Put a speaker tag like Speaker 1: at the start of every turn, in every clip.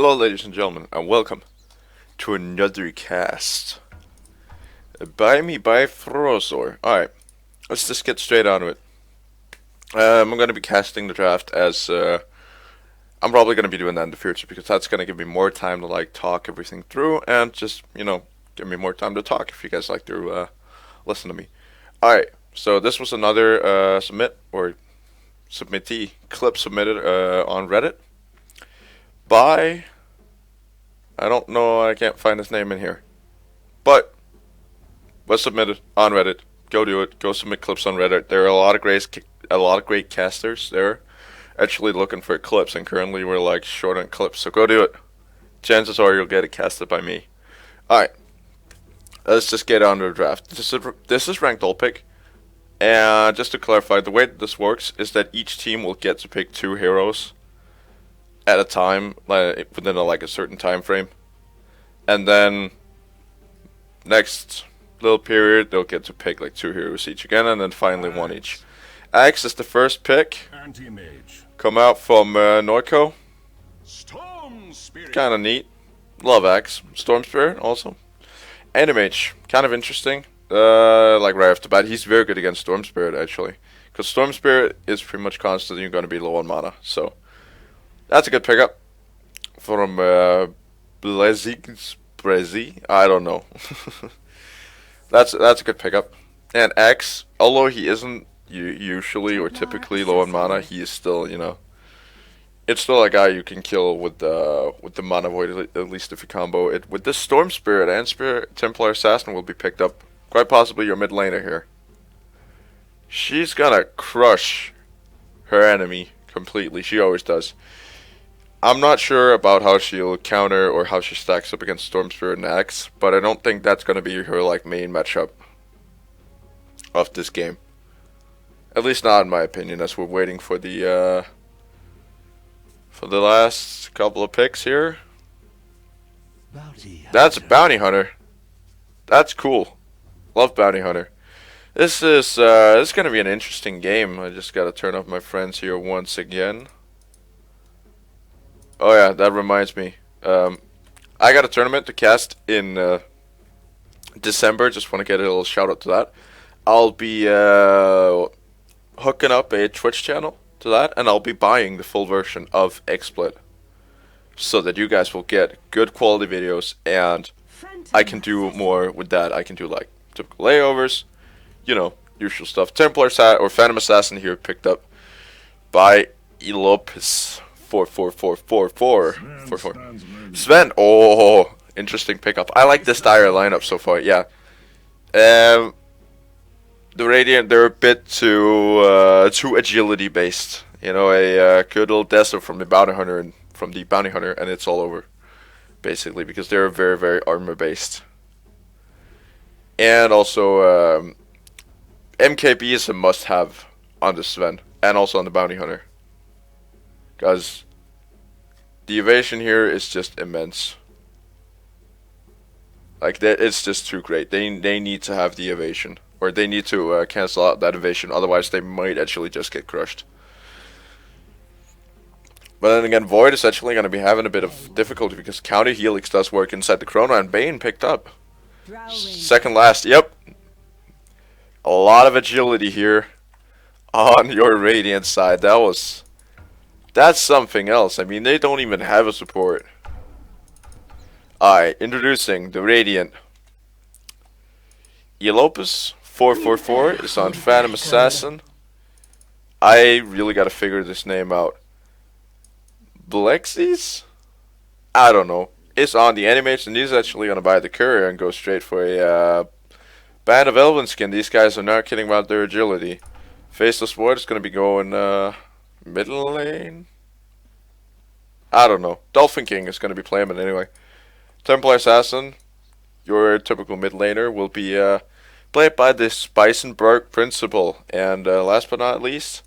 Speaker 1: Hello, ladies and gentlemen, and welcome to another cast by me, by Frozor. Alright, let's just get straight on to it. I'm going to be casting the draft as, I'm probably going to be doing that in the future because that's going to give me more time to, talk everything through and just, give me more time to talk if you guys like to, listen to me. Alright, so this was another, submittee clip submitted, on Reddit by, I don't know, I can't find his name in here, but was submitted on Reddit. Go do it. Go submit clips on Reddit. There are a lot of great casters there, actually looking for clips, and currently we're short on clips. So go do it. Chances are you'll get it casted by me. All right, let's just get on to the draft. This is ranked all pick, and just to clarify, the way that this works is that each team will get to pick 2 heroes at a time, within a certain time frame, and then next little period they'll get to pick 2 heroes each again, and then finally 1 each. Axe is the first pick. Come out from Norco. Kind of neat. Love Axe. Storm Spirit also. Anti-Mage, kind of interesting. Right off the bat, he's very good against Storm Spirit actually, because Storm Spirit is pretty much constantly going to be low on mana. So that's a good pickup from Brezi. I don't know. that's a good pickup. And X, although he isn't usually or typically low on mana, he is still, it's still a guy you can kill with the mana void, at least if you combo it with this Storm Spirit and Spirit Templar Assassin will be picked up. Quite possibly your mid laner here. She's gonna crush her enemy completely. She always does. I'm not sure about how she'll counter or how she stacks up against Storm Spirit and Axe, but I don't think that's gonna be her main matchup of this game. At least not in my opinion, as we're waiting for the last couple of picks here. That's a Bounty Hunter. That's cool. Love Bounty Hunter. This is gonna be an interesting game. I just gotta turn off my friends here once again. Oh yeah, that reminds me. I got a tournament to cast in December. Just want to get a little shout out to that. I'll be hooking up a Twitch channel to that, and I'll be buying the full version of XSplit so that you guys will get good quality videos, and I can do more with that. I can do typical layovers, usual stuff. Templar or Phantom Assassin here picked up by Elopis. 44444. Sven. Oh, interesting pickup. I like this dire lineup so far. Yeah. The Radiant, they're a bit too agility based. A good old desert from the Bounty Hunter and it's all over, basically, because they're very, very armor based. And also, MKB is a must-have on the Sven and also on the Bounty Hunter, because the evasion here is just immense. It's just too great. They need to have the evasion, or they need to cancel out that evasion. Otherwise, they might actually just get crushed. But then again, Void is actually going to be having a bit of difficulty because Counter Helix does work inside the Chrono, and Bane picked up second last. Yep, a lot of agility here on your Radiant side. That's something else. I mean, they don't even have a support. Alright, introducing the Radiant. Elopis 444 is on Phantom Assassin. I really gotta figure this name out. Blexis? I don't know. It's on the Animage, and he's actually gonna buy the Courier and go straight for a Band of Elven Skin. These guys are not kidding about their agility. Faceless Void is gonna be going middle lane? I don't know. Dolphin King is going to be playing it anyway. Templar Assassin, your typical mid laner, will be played by the Spicenberg Principal. And last but not least,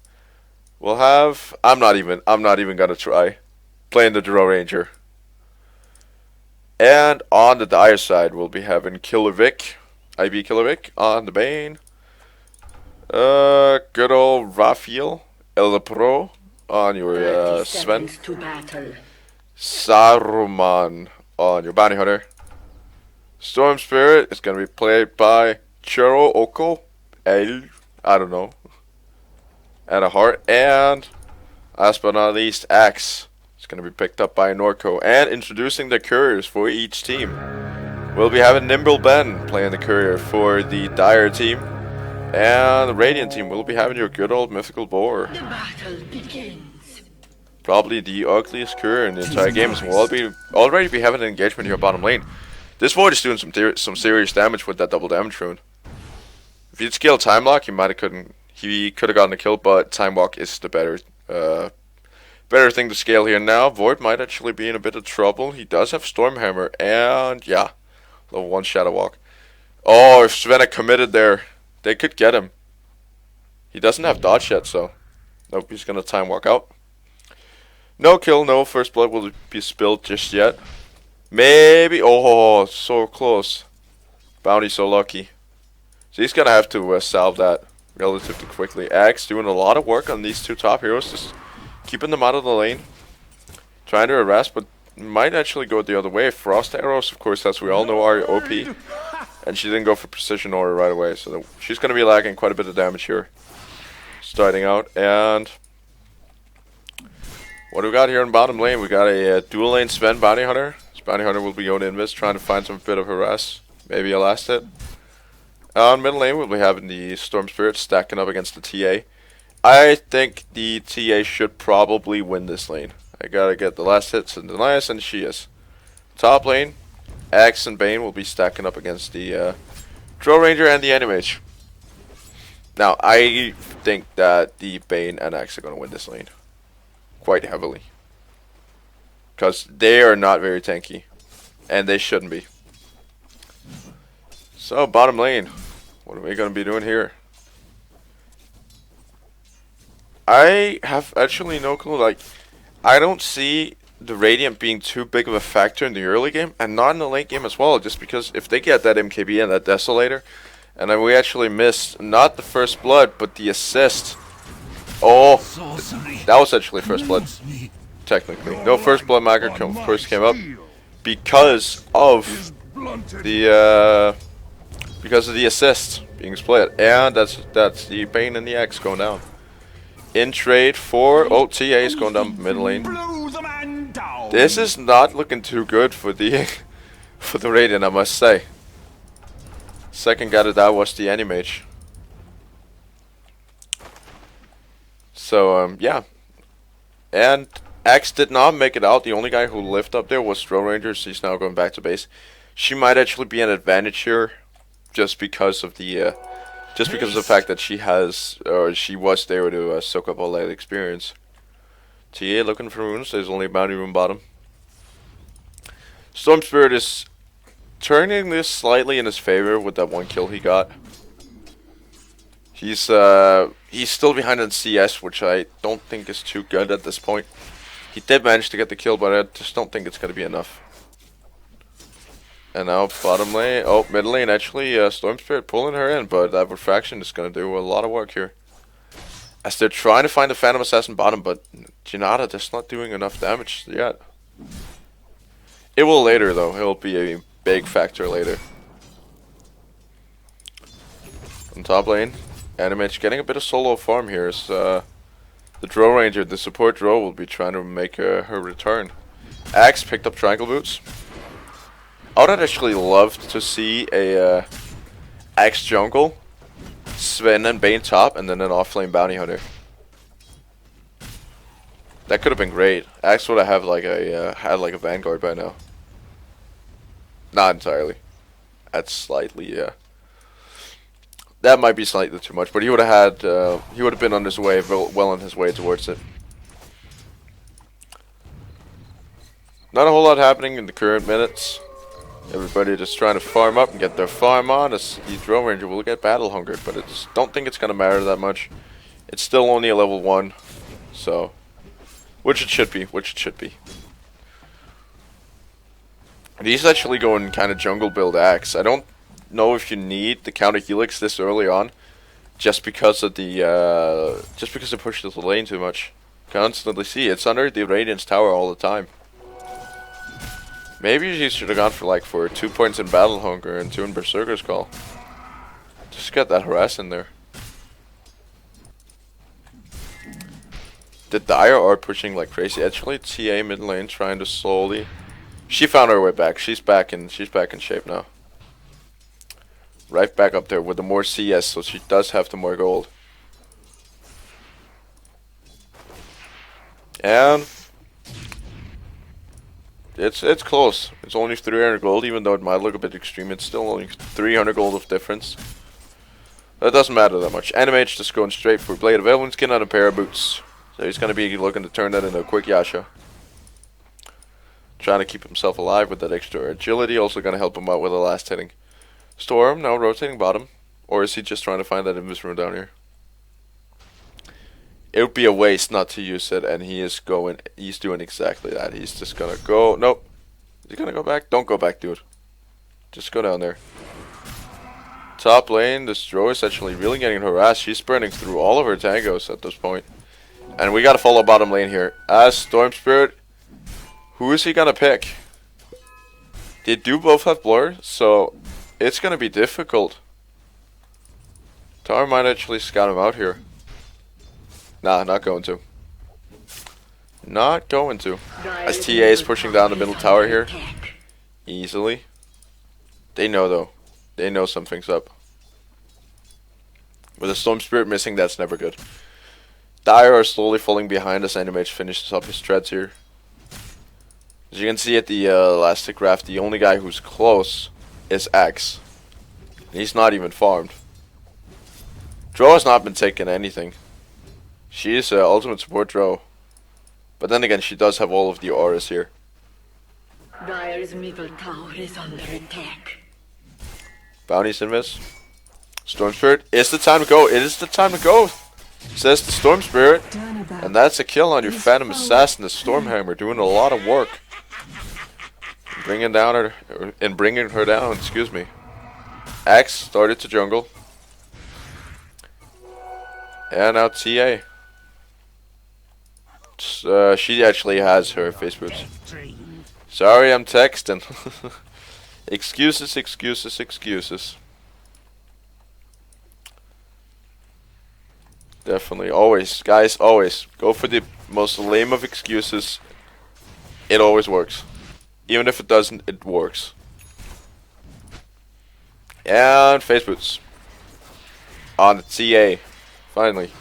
Speaker 1: we'll have... I'm not even going to try. Playing the Drow Ranger. And on the Dire side, we'll be having Killer Vic. IB Killer Vic on the Bane. Good old Raphael El Pro on your Sven. Saruman on your bounty hunter. Storm Spirit is going to be played by Churo Oko. I don't know. And a heart. And last but not least, Axe. It's going to be picked up by Norco. And introducing the couriers for each team. We'll be having Nimble Ben playing the courier for the Dire team. And the Radiant team will be having your good old Mythical Boar.
Speaker 2: The battle begins.
Speaker 1: Probably the ugliest courier in the entire game. So we'll already be having an engagement here bottom lane. This Void is doing some serious damage with that double damage rune. If he'd scaled Time Lock, he could have gotten a kill, but Time Walk is the better thing to scale here now. Void might actually be in a bit of trouble. He does have Stormhammer, and yeah, level 1 Shadow Walk. Oh, if Sven committed there, they could get him. He doesn't have dodge yet, so nope, he's gonna Time Walk out. No kill, no first blood will be spilled just yet. Maybe, oh, so close. Bounty so lucky. So he's gonna have to salve that relatively quickly. Axe doing a lot of work on these two top heroes, just keeping them out of the lane. Trying to harass, but might actually go the other way. Frost arrows, of course, as we all know, are OP. And she didn't go for precision aura right away, so she's gonna be lagging quite a bit of damage here. Starting out, and what do we got here in bottom lane? We got a dual lane Sven bounty hunter. This bounty hunter will be going invis, trying to find some bit of harass. Maybe a last hit. On middle lane, we'll be having the Storm Spirit stacking up against the TA. I think the TA should probably win this lane. I gotta get the last hits and denies, and she is. Top lane, Axe and Bane will be stacking up against the Troll Ranger and the Animage. Now, I think that the Bane and Axe are gonna win this lane. Quite heavily. Because they are not very tanky. And they shouldn't be. So, bottom lane. What are we going to be doing here? I have actually no clue. Like, I don't see the Radiant being too big of a factor in the early game. And not in the late game as well. Just because if they get that MKB and that Desolator. And then we actually missed not the first blood, but the assist. Oh, that was actually first blood, technically. No first blood marker first came up because of the assist being split, and that's the Bane and the Axe going down. In trade for TA is going down mid lane. This is not looking too good for the for the Radiant, I must say. Second guy to die was the Animage. So, yeah. And Axe did not make it out. The only guy who lived up there was Troll Ranger, so he's now going back to base. She might actually be an advantage here, just because of the fact that she was there to soak up all that experience. TA looking for runes. There's only a bounty rune bottom. Storm Spirit is turning this slightly in his favor with that one kill he got. He's still behind on CS, which I don't think is too good at this point. He did manage to get the kill, but I just don't think it's going to be enough. And now bottom lane, oh, mid lane actually, Storm Spirit pulling her in, but that refraction is going to do a lot of work here. As they're trying to find the Phantom Assassin bottom, but Janata just not doing enough damage yet. It will later though, it'll be a big factor later. On top lane, Animage getting a bit of solo farm here as the Drow Ranger, the support Drow, will be trying to make her return. Axe picked up Triangle Boots. I would actually love to see a Axe jungle, Sven and Bane top, and then an off-lane bounty hunter. That could have been great. Axe would have had like a Vanguard by now. Not entirely. That's slightly that might be slightly too much, but he would have had he would have been on his way, well on his way towards it. Not a whole lot happening in the current minutes. Everybody just trying to farm up and get their farm on. As the Drow Ranger will get battle hungered, but I just don't think it's gonna matter that much. It's still only a level 1, so which it should be. And he's actually going kind of jungle build Axe. I don't know if you need the counter helix this early on, just because of the just because it pushes the lane too much. Constantly see it's under the Radiant's tower all the time. Maybe he should have gone for like 2 points in Battle Hunger and 2 in Berserker's Call. Just get that harass in there. The Dire are pushing like crazy. Actually, TA mid lane trying to slowly. She found her way back. She's back in shape now. Right back up there with the more CS, so she does have the more gold. And it's close. It's only 300 gold, even though it might look a bit extreme. It's still only 300 gold of difference. That doesn't matter that much. NMH just going straight for Blade of Elven Skin and a pair of boots. So he's going to be looking to turn that into a quick Yasha. Trying to keep himself alive with that extra agility. Also going to help him out with the last hitting. Storm now rotating bottom. Or is he just trying to find that invis room down here? It would be a waste not to use it, and he's doing exactly that. He's just gonna go, nope. Is he gonna go back? Don't go back, dude. Just go down there. Top lane, this Dro is actually really getting harassed. She's burning through all of her tangos at this point. And we gotta follow bottom lane here. As Storm Spirit, who is he gonna pick? They do both have blur, so it's gonna be difficult. Tar might actually scout him out here. Nah, not going to. Not going to. As TA is pushing down the middle tower here. Easily. They know though. They know something's up. With a Storm Spirit missing, that's never good. Dire are slowly falling behind as NMH finishes up his treads here. As you can see at the last tick graph, the only guy who's close is Axe. He's not even farmed. Dro has not been taking anything. She is ultimate support Dro. But then again, she does have all of the auras here.
Speaker 2: Dire's middle tower is under attack.
Speaker 1: Bounty's invis. Storm Spirit, it's the time to go. It is the time to go, says the Storm Spirit. And that's a kill on your Phantom Assassin, the Stormhammer, doing a lot of work. Bringing her down, excuse me. Axe started to jungle. And now TA. She actually has her face boots. Sorry, I'm texting. Excuses, excuses, excuses. Definitely, always, guys, always go for the most lame of excuses. It always works. Even if it doesn't, it works. And face boots. On the TA. Finally.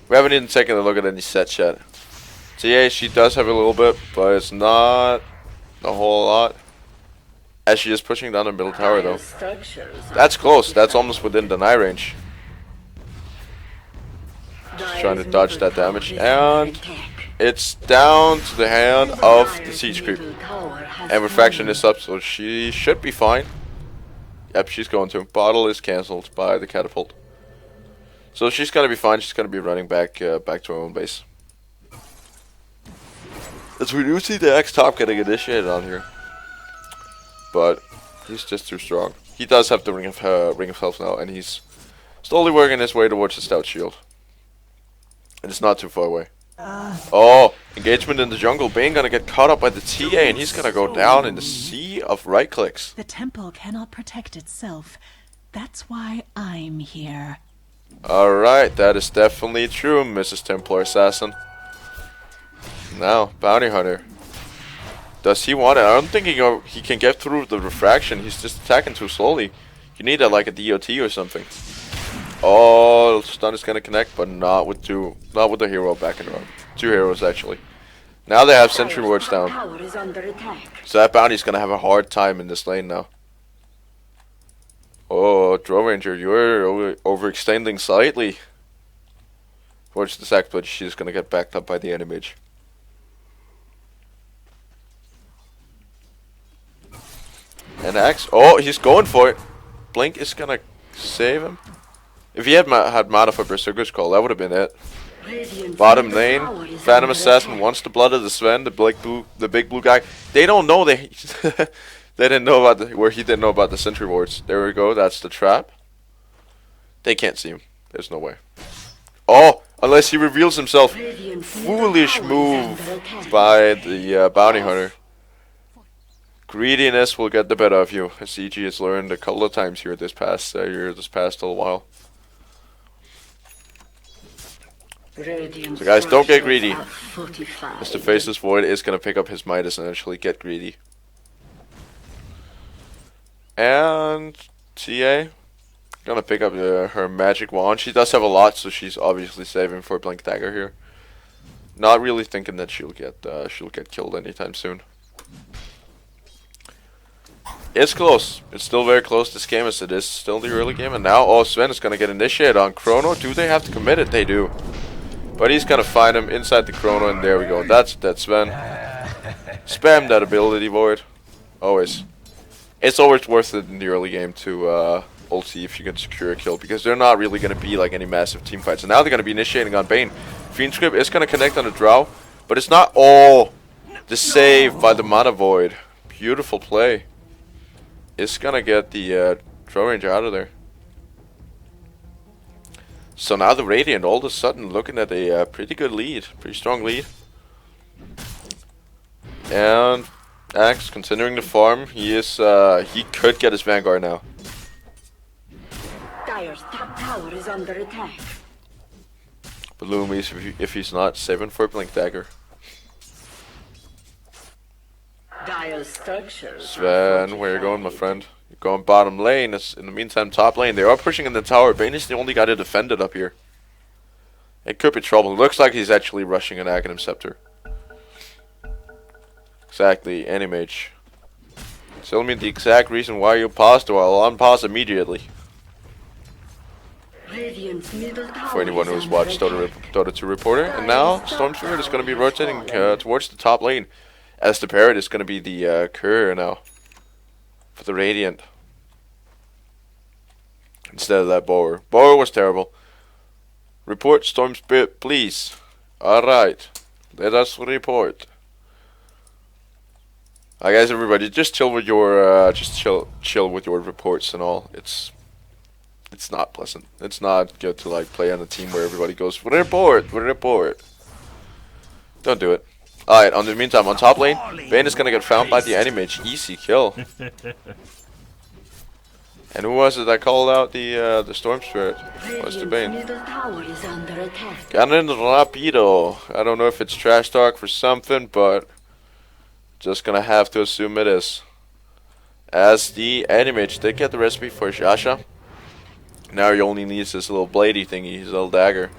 Speaker 1: We haven't even taken a look at any sets yet. TA, she does have a little bit, but it's not a whole lot. As she is pushing down the middle tower though. That's close, that's almost within deny range. Just trying to dodge that damage. And it's down to the hand of the siege creep. And refraction is up, so she should be fine. Yep, she's going to. Bottle is cancelled by the catapult. So she's gonna be fine. She's gonna be running back to her own base. As we do see the X top getting initiated on here, but he's just too strong. He does have the ring of health now, and he's slowly working his way towards the stout shield. And it's not too far away. Oh, engagement in the jungle. Bane gonna get caught up by the TA, and he's gonna go down in the sea of right clicks.
Speaker 3: The temple cannot protect itself. That's why I'm here.
Speaker 1: Alright, that is definitely true, Mrs. Templar Assassin. Now, Bounty Hunter. Does he want it? I don't think he can get through the refraction. He's just attacking too slowly. You need like a DOT or something. Oh, stun is gonna connect, but not with the hero back in the room. 2 heroes actually. Now they have sentry wards down. So that bounty's gonna have a hard time in this lane now. Oh, Dro Ranger, you're overextending slightly. Watch the sack, but she's gonna get backed up by the enemy mage. And Axe, oh, he's going for it. Blink is gonna save him. If he had mana for Berserker's Call, that would have been it. Bottom lane, Phantom Assassin wants the blood of the Sven, the big blue guy. They don't know they didn't know about he didn't know about the sentry wards. There we go. That's the trap. They can't see him. There's no way. Oh, unless he reveals himself. Foolish move by the bounty hunter. Greediness will get the better of you, as CG has learned a couple of times here this past little while. So guys, don't get greedy. Mr. Faceless Void is going to pick up his Midas and actually get greedy. And TA gonna pick up her magic wand. She does have a lot, so she's obviously saving for Blink Dagger here. Not really thinking that she'll get killed anytime soon. It's close. It's still very close, this game, as it is still the early game. And now, oh, Sven is gonna get initiated on Chrono. Do they have to commit it? They do. But he's gonna find him inside the Chrono, and there we go. That's Sven. Spam that ability, Void. Always. It's always worth it in the early game to ulti if you can secure a kill, because they're not really going to be like any massive team fights. And now they're going to be initiating on Bane. Fiend Script is going to connect on the Drow, but it's not all. The save by the Mana Void. Beautiful play. It's going to get the Drow Ranger out of there. So now the Radiant all of a sudden looking at a pretty good lead. Pretty strong lead. And Axe continuing to farm. He could get his Vanguard now.
Speaker 2: Dire's top tower is under attack.
Speaker 1: But Loomies, if he's not, saving for Blink Dagger.
Speaker 2: Dire's structures.
Speaker 1: Sven, where you going, my friend? You're going bottom lane. In the meantime, top lane. They are pushing in the tower. Bane is the only guy to defend it up here. It could be trouble. It looks like he's actually rushing an Aghanim Scepter. Exactly, Animage. Tell me the exact reason why you paused, or I'll unpause immediately. For anyone who's watched Dota 2 Reporter. And now, Stormswinger is going to be rotating towards the top lane. As the Parrot is going to be the courier now. For the Radiant. Instead of that Bower. Bower was terrible. Report, Storm Spirit, please. Alright. Let us report. Guys, everybody, just chill with your chill with your reports and all. It's not pleasant. It's not good to like play on a team where everybody goes report. Don't do it. All right. On the meantime, on top lane, Bane is gonna get found by the Animage. Easy kill. And who was it that called out the Storm Spirit? Was the Bane? Ganon Rapido. I don't know if it's trash talk for something, but just gonna have to assume it is. As the Animage did get the recipe for Shasha. Now he only needs this little bladey thingy, his little dagger.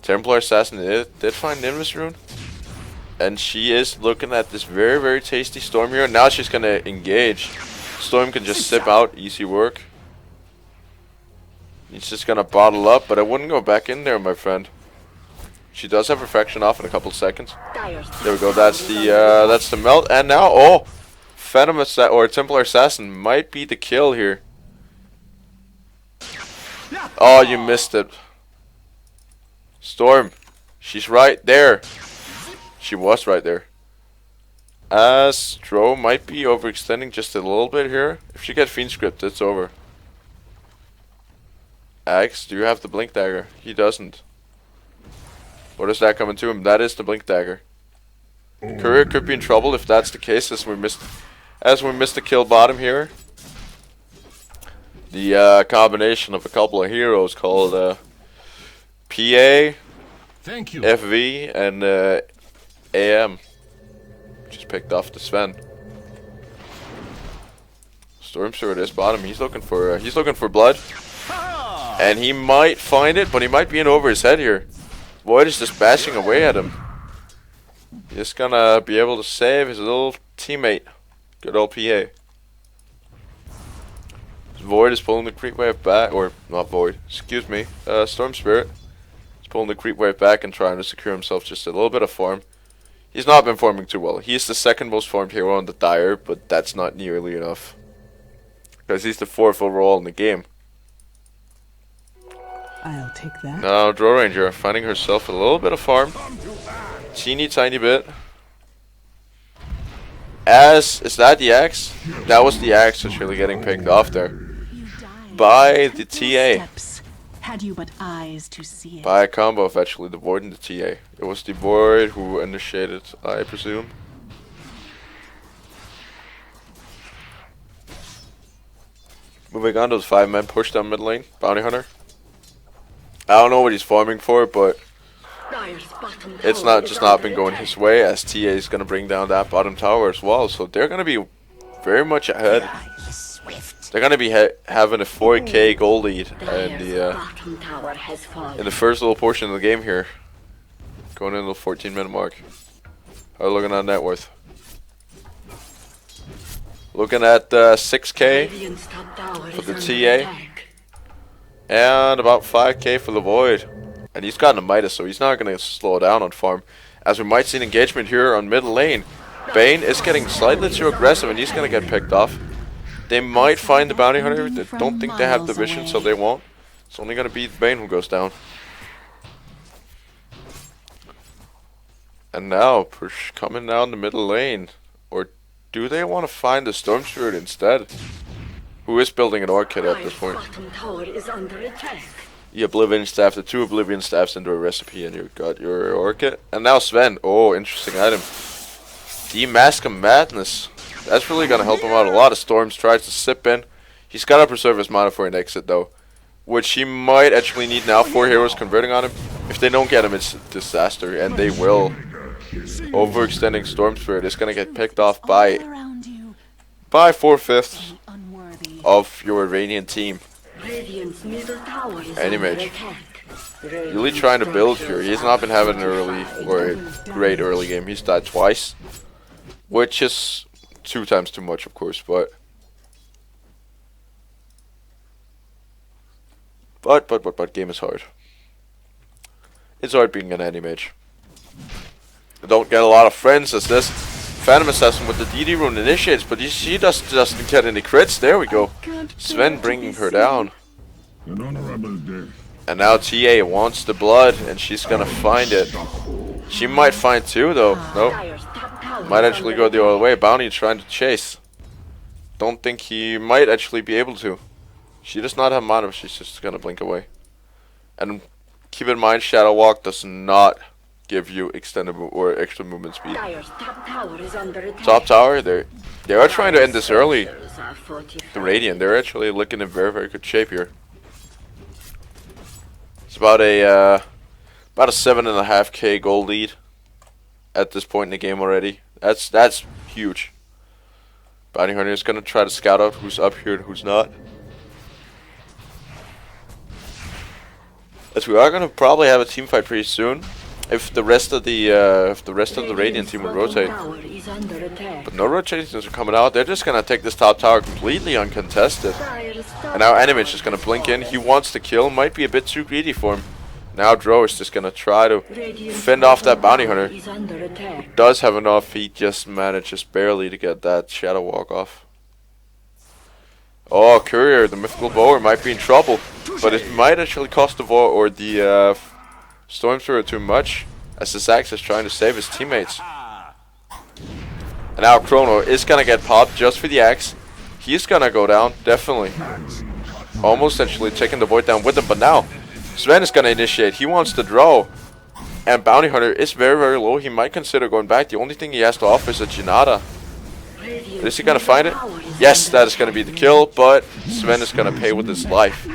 Speaker 1: Templar Assassin did find Nimbus Rune. And she is looking at this very, very tasty Storm here. Now she's gonna engage. Storm can just sip out, easy work. He's just gonna bottle up, but I wouldn't go back in there, my friend. She does have Refraction off in a couple of seconds. There we go. That's the melt. And now, oh, Phantom or Templar Assassin might be the kill here. Oh, you missed it. Storm, she's right there. She was right there. As Dro might be overextending just a little bit here. If she gets Fiend Script, it's over. Axe, do you have the Blink Dagger? He doesn't. What is that coming to him? That is the Blink Dagger. Courier could be in trouble if that's the case, as we missed the kill bottom here. The combination of a couple of heroes called PA,
Speaker 4: Thank you.
Speaker 1: FV, and AM just picked off the Sven. Storm Sword is bottom. He's looking for blood, and he might find it, but he might be in over his head here. Void is just bashing away at him. He's gonna be able to save his little teammate. Good old PA. Void is pulling the creep wave back, or not Void, excuse me, Storm Spirit. He's pulling the creep wave back and trying to secure himself just a little bit of farm. He's not been farming too well. He's the second most farmed hero on the Dire, but that's not nearly enough. Because he's the 4th overall in the game.
Speaker 3: I'll take that.
Speaker 1: Now, Drow Ranger finding herself a little bit of farm. Teeny tiny bit. Is that the axe? That was the axe that's really getting picked off there. By the TA.
Speaker 3: Steps, had you but eyes to see it.
Speaker 1: By a combo of actually the Void and the TA. It was the Void who initiated, I presume. Moving on to the 5-man push down mid lane. Bounty Hunter. I don't know what he's farming for, but it's not just not been going his way, as TA is going to bring down that bottom tower as well. So they're going to be very much ahead. They're going to be having a 4K goal lead in the first little portion of the game here. Going into the 14-minute mark. How are we looking on net worth? Looking at 6K for the TA. And about 5K for the Void. And he's got a Midas, so he's not going to slow down on farm. As we might see an engagement here on mid lane. Bane is getting slightly too aggressive and he's going to get picked off. They might find the Bounty Hunter. They don't think they have the vision, so they won't. It's only going to be Bane who goes down. And now, push coming down the middle lane. Or do they want to find the Storm Spirit instead? Who is building an Orchid at this point? The Oblivion Staff, the 2 Oblivion Staffs into a recipe, and you've got your Orchid. And now Sven. Oh, interesting item. The Mask of Madness. That's really going to help him out a lot. Of Storms tries to sip in. He's got to preserve his mana for an exit, though. Which he might actually need now. 4 heroes converting on him. If they don't get him, it's a disaster, and they will. Overextending Storm Spirit is going to get picked off by 4/5 of your Iranian team. Anti-Mage. Really trying to build here. He's not been having an early or a great early game. He's died twice. Which is 2 times too much, of course, but game is hard. It's hard being an anti-mage. I don't get a lot of friends as this Phantom Assassin with the DD rune initiates, but she doesn't get any crits. There we go. Sven bringing her down. And now TA wants the blood, and she's gonna find it. She might find 2 though. Nope. Might actually go the other way. Bounty trying to chase. Don't think he might actually be able to. She does not have mana, she's just gonna blink away. And keep in mind, Shadow Walk does not give you extended or extra movement speed. Top tower, they are trying to end this early. The Radiant, they're actually looking in very, very good shape here. It's about a 7.5K goal lead at this point in the game already. That's huge. Bounty Hunter is gonna try to scout out who's up here and who's not. As we are gonna probably have a team fight pretty soon. If the rest of the Radiant team would rotate. But no rotations are coming out. They're just gonna take this top tower completely uncontested. And now Animage is gonna blink in. He wants to kill. Might be a bit too greedy for him. Now Dro is just gonna try to fend off that Bounty Hunter. Does have enough. He just manages barely to get that Shadow Walk off. Oh, Courier, the mythical bower, might be in trouble. But it might actually cost the Vor or the Storm Spirit too much, as the Zax is trying to save his teammates. And now Chrono is gonna get popped just for the axe. He's gonna go down, definitely. Almost actually taking the Void down with him, but now Sven is gonna initiate. He wants to draw. And Bounty Hunter is very, very low. He might consider going back. The only thing he has to offer is a Janata. Is he gonna find it? Yes, that is gonna be the kill, but Sven is gonna pay with his life.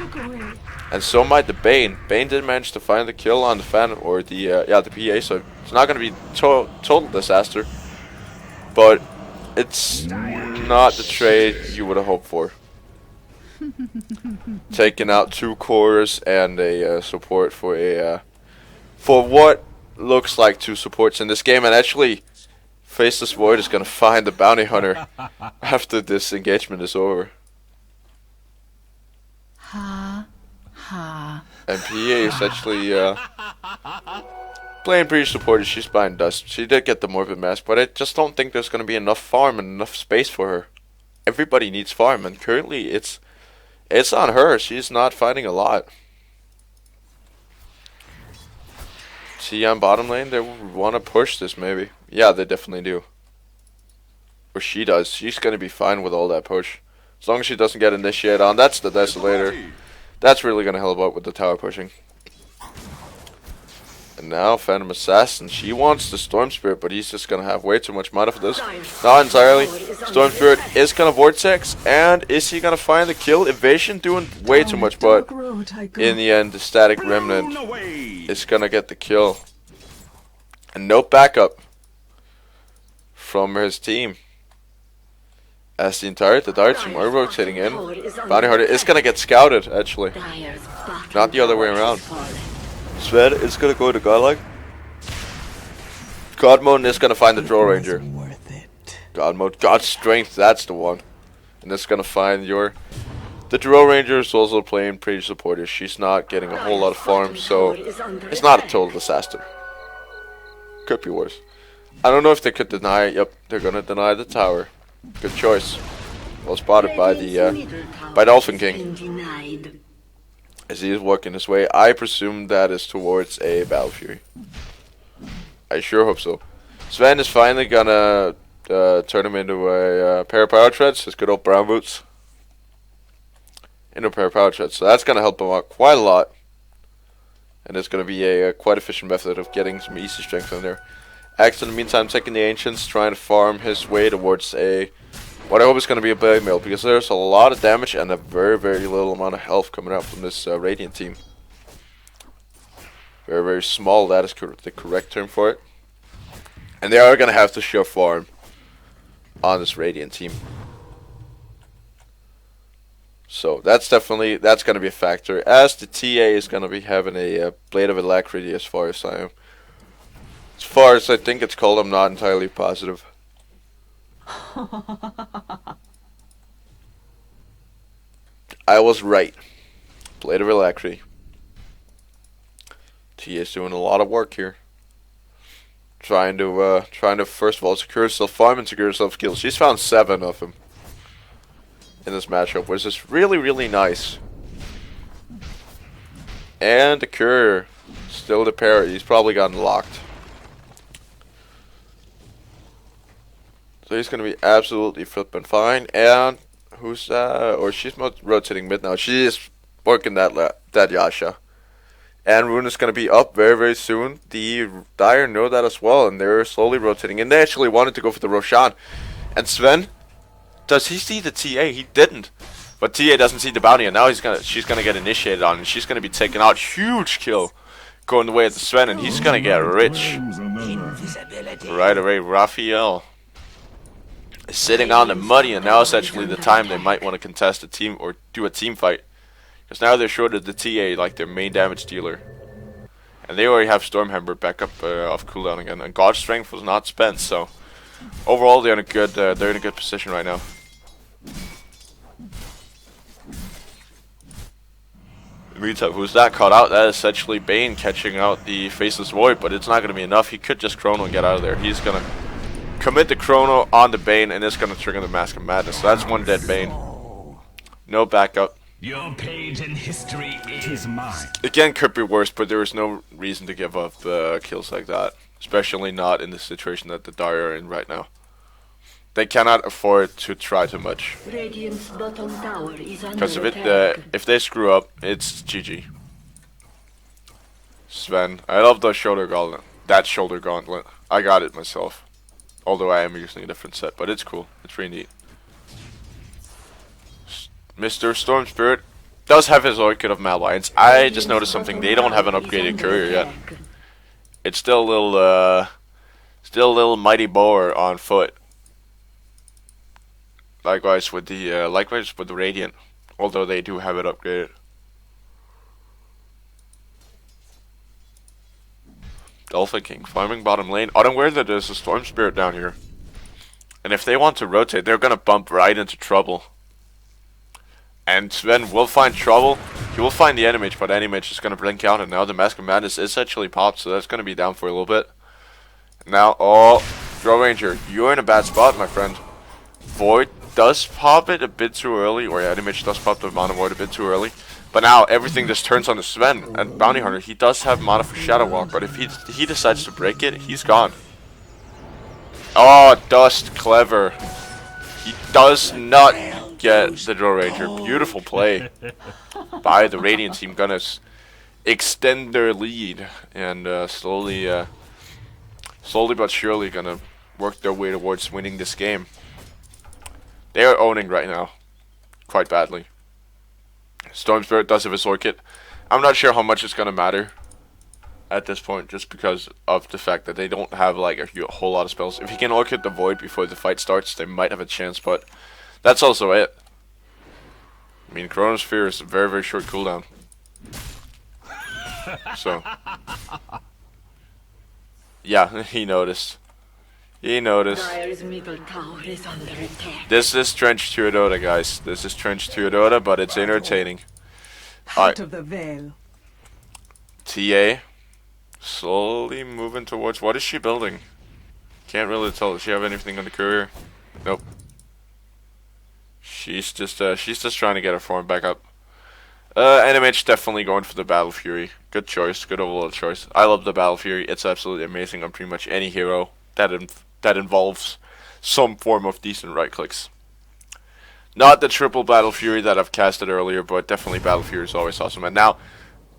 Speaker 1: And so might the Bane. Bane did manage to find the kill on the Phantom, or the the PA, so it's not going to be total disaster. But it's not the trade you would have hoped for. Taking out 2 cores and a support for for what looks like 2 supports in this game, and actually Faceless Void is going to find the Bounty Hunter after this engagement is over. And PA is actually playing pretty supportive. She's buying dust. She did get the Morbid Mask, but I just don't think there's going to be enough farm and enough space for her. Everybody needs farm, and currently it's on her. She's not fighting a lot. See, on bottom lane, they want to push this maybe. Yeah, they definitely do. Or she does. She's going to be fine with all that push. As long as she doesn't get initiated on. That's the Desolator. That's really going to help out with the tower pushing. And now Phantom Assassin. She wants the Storm Spirit, but he's just gonna have way too much mana for this. Not entirely. Storm Spirit is gonna Vortex, and is he gonna find the kill? Evasion doing way too much, but in the end, the Static Remnant is gonna get the kill. And no backup from his team. As the Dire team are rotating in. Bounty Hunter is gonna get scouted, actually. Not the other way around. Sven is gonna go to Godlike. God mode is gonna find the Draw Ranger. God mode, God Strength, that's the one. And it's gonna find the Draw Ranger is also playing pretty supportive. She's not getting a whole lot of farms, so it's not a total disaster. Could be worse. I don't know if they could deny it. Yep, they're gonna deny the tower. Good choice. Well spotted by Dolphin King. As he is working his way, I presume that is towards a Battle Fury. I sure hope so. Sven is finally gonna turn him into a pair of Power Treads, his good old brown boots. Into a pair of Power Treads, so that's gonna help him out quite a lot. And it's gonna be a quite efficient method of getting some easy strength in there. Axe in the meantime taking the Ancients, trying to farm his way towards what I hope is going to be a Blade Mail, because there's a lot of damage and a very, very little amount of health coming out from this Radiant team. Very, very small, that is the correct term for it. And they are going to have to show farm on this Radiant team. So that's going to be a factor, as the TA is going to be having a Blade of Alacrity as far as I think it's called. I'm not entirely positive. I was right. Blade of Alacrity. Tia is doing a lot of work here. Trying to first of all secure herself farm and secure herself kills. She's found 7 of them in this matchup, which is really, really nice. And the Courier, still the pair. He's probably gotten locked. So he's going to be absolutely flipping fine. And who's that? Or she's rotating mid now. She is working that Yasha. And Rune is going to be up very, very soon. The Dire know that as well, and they're slowly rotating. And they actually wanted to go for the Roshan. And Sven, does he see the TA? He didn't. But TA doesn't see the bounty, and now she's going to get initiated on, and she's going to be taking out. Huge kill going the way of the Sven, and he's going to get rich. Right away, Raphael is sitting on the money, and now is actually the time they might want to contest a team or do a team fight. Because now they're short of the TA, like their main damage dealer. And they already have Stormhammer back up off cooldown again. And God's Strength was not spent, so overall they're in a good position right now. In the meantime, who's that caught out? That is essentially Bane catching out the Faceless Void, but it's not going to be enough. He could just Chrono and get out of there. He's going to commit the Chrono on the Bane, and it's going to trigger the Mask of Madness. So that's one dead Bane. No backup.
Speaker 4: Your page in history is mine.
Speaker 1: Again, could be worse, but there is no reason to give up kills like that. Especially not in the situation that the Dire are in right now. They cannot afford to try too much. Because if they screw up, it's GG. Sven, I love the shoulder gauntlet. That shoulder gauntlet. I got it myself. Although I am using a different set, but it's cool. It's pretty neat. Mr. Storm Spirit does have his Orchid of Malliance. I just noticed something. They don't have an upgraded courier yet. It's still a little Mighty Boar on foot. Likewise with the Radiant, although they do have it upgraded. Dolphin King farming bottom lane. Unaware that there's a Storm Spirit down here, and if they want to rotate, they're gonna bump right into trouble. And Sven will find trouble. He will find the Animage, but Animage is going to blink out, and now the Mask of Madness is actually popped, so that's going to be down for a little bit. Now, Draw Ranger, you're in a bad spot, my friend. Void does pop it a bit too early, or Animage does pop the Mana Void a bit too early. But now, everything just turns on to Sven, and Bounty Hunter, he does have Mana for Shadow Walk, but if he decides to break it, he's gone. Oh, Dust, clever. He does not get the Draw Ranger. Beautiful play by the Radiant team. Gonna extend their lead and slowly but surely gonna work their way towards winning this game. They are owning right now, quite badly. Storm Spirit does have a sword kit. I'm not sure how much it's gonna matter at this point, just because of the fact that they don't have like a whole lot of spells. If he can Orchid the Void before the fight starts, they might have a chance, but that's also it. I mean, Chronosphere is a very, very short cooldown. So, yeah, he noticed. He noticed.
Speaker 2: Dyer's middle tower is under attack.
Speaker 1: This is Trench Teodota, guys. This is Trench Teodota, but it's entertaining.
Speaker 5: Out of the veil.
Speaker 1: TA. Slowly moving towards... What is she building? Can't really tell. Does she have anything on the courier? Nope. She's just trying to get her form back up. NMH definitely going for the Battle Fury. Good choice. Good overall choice. I love the Battle Fury. It's absolutely amazing on pretty much any hero that involves some form of decent right clicks. Not the triple Battle Fury that I've casted earlier, but definitely Battle Fury is always awesome. And now,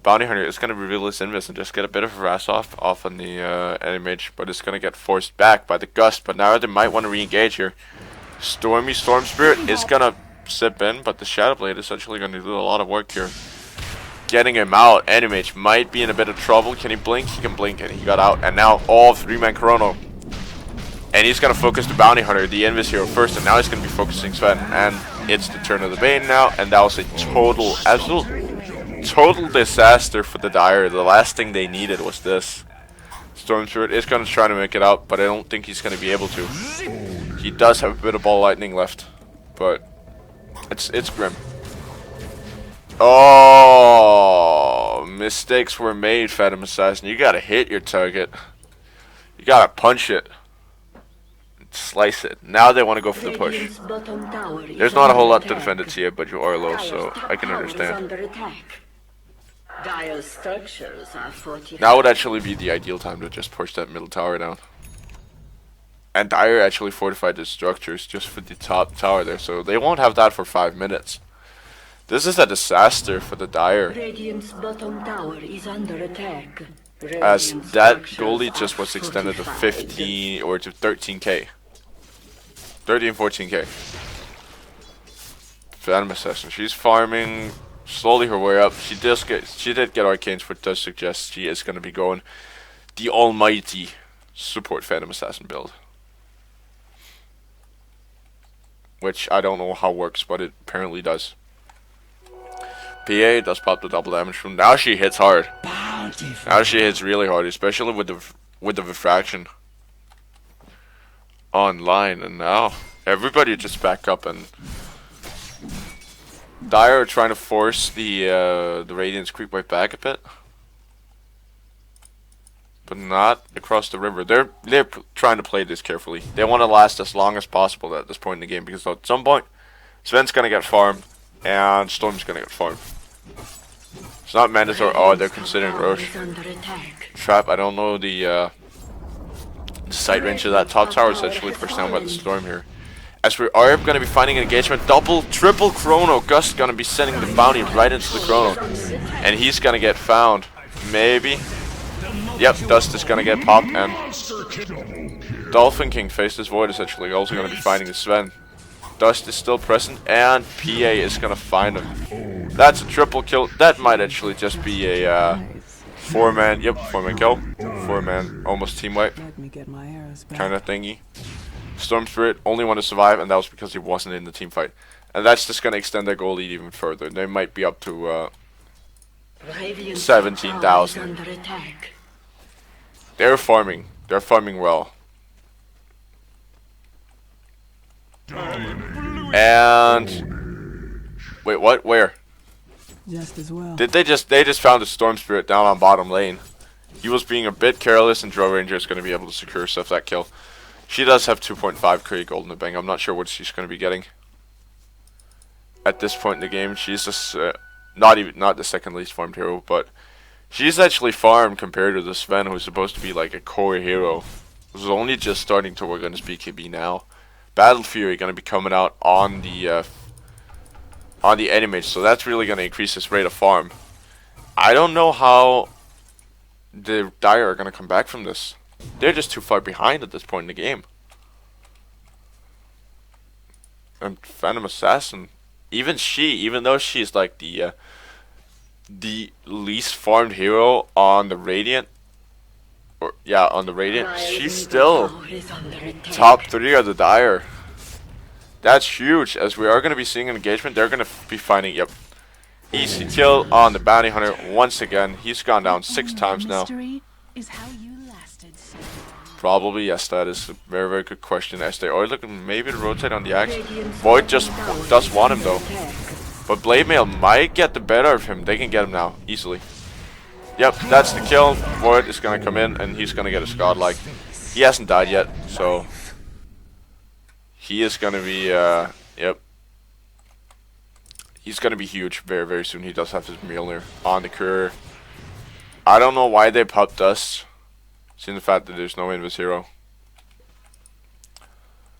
Speaker 1: Bounty Hunter is going to reveal his invis and just get a bit of a harass off on the NMH, but it's going to get forced back by the Gust. But now they might want to re-engage here. Storm Spirit is going to sip in, but the Shadow Blade is actually going to do a lot of work here. Getting him out. NMH might be in a bit of trouble. Can he blink? He can blink, and he got out. And now all 3-man Chrono. And he's going to focus the Bounty Hunter, the Invis hero first, and now he's going to be focusing Sven. And it's the turn of the Bane now, and that was a total disaster for the Dire. The last thing they needed was this. Storm Spirit is going to try to make it out, but I don't think he's going to be able to. He does have a bit of Ball Lightning left, but it's grim. Oh, mistakes were made, Phantom Assassin. You got to hit your target. You got to punch it. Slice it. Now they want to go for the push. There's not a whole lot to defend it here, but you are low, so I can understand.
Speaker 2: Dire's structures are fortified.
Speaker 1: Now would actually be the ideal time to just push that middle tower down. And Dire actually fortified the structures just for the top tower there, so they won't have that for 5 minutes. This is a disaster for the Dire.
Speaker 2: Radiant's bottom tower is under attack.
Speaker 1: As that goalie just was extended to 15 or to 13k. 13, 14k. Phantom Assassin. She's farming slowly her way up. She did get arcanes, which does suggest she is going to be going the almighty support Phantom Assassin build. Which I don't know how it works, but it apparently does. PA does pop the double damage from. Now she hits hard. Now she hits really hard, especially with the refraction online. And now everybody just back up, and Dire are trying to force the Radiant's creep wave back a bit, but not across the river. They're trying to play this carefully. They want to last as long as possible at this point in the game, because at some point Sven's gonna get farmed and Storm's gonna get farmed. It's not mandatory. Oh, they're considering Roche. Trap, I don't know the sight range of that top tower is actually pushed down by the Storm here. As we are going to be finding an engagement, triple Chrono. Gust going to be sending the bounty right into the Chrono. And he's going to get found. Maybe. Yep, Dust is going to get popped, and Dolphin King, Faceless Void, is actually also going to be finding the Sven. Dust is still present, and PA is going to find him. That's a triple kill. That might actually just be a 4-man, yep, 4-man kill. 4-man, almost team wipe kind of thingy. Storm Spirit only want to survive, and that was because he wasn't in the team fight. And that's just going to extend their goal lead even further. They might be up to 17,000. They're farming. They're farming well. And wait, what? Where?
Speaker 5: Just as well.
Speaker 1: Did they just found a Storm Spirit down on bottom lane? He was being a bit careless, and Drow Ranger is going to be able to secure herself that kill. She does have 2.5 Kree gold in the bank. I'm not sure what she's going to be getting at this point in the game. She's just not the second least farmed hero, but she's actually farmed compared to the Sven, who's supposed to be like a core hero, who's only just starting to work on his BKB now. Battle Fury going to be coming out on the enemy, so that's really going to increase his rate of farm. I don't know how the Dire are gonna come back from this. They're just too far behind at this point in the game. And Phantom Assassin, even though she's like the least farmed hero on the Radiant, on the Radiant, she's still top 3 of the Dire. That's huge, as we are going to be seeing an engagement. They're going to be finding, easy kill on the Bounty Hunter once again. He's gone down 6 times now.
Speaker 3: Is how you lasted so long.
Speaker 1: Probably, yes, that is a very, very good question, as they are looking maybe to rotate on the Axe. Void just does want him though. But Blade Mail might get the better of him. They can get him now, easily. Yep, that's the kill. Void is going to come in and he's going to get a godlike. He hasn't died yet, so he is going to be, he's going to be huge very, very soon. He does have his Mjolnir on the courier. I don't know why they popped Dust, seeing the fact that there's no Invis hero.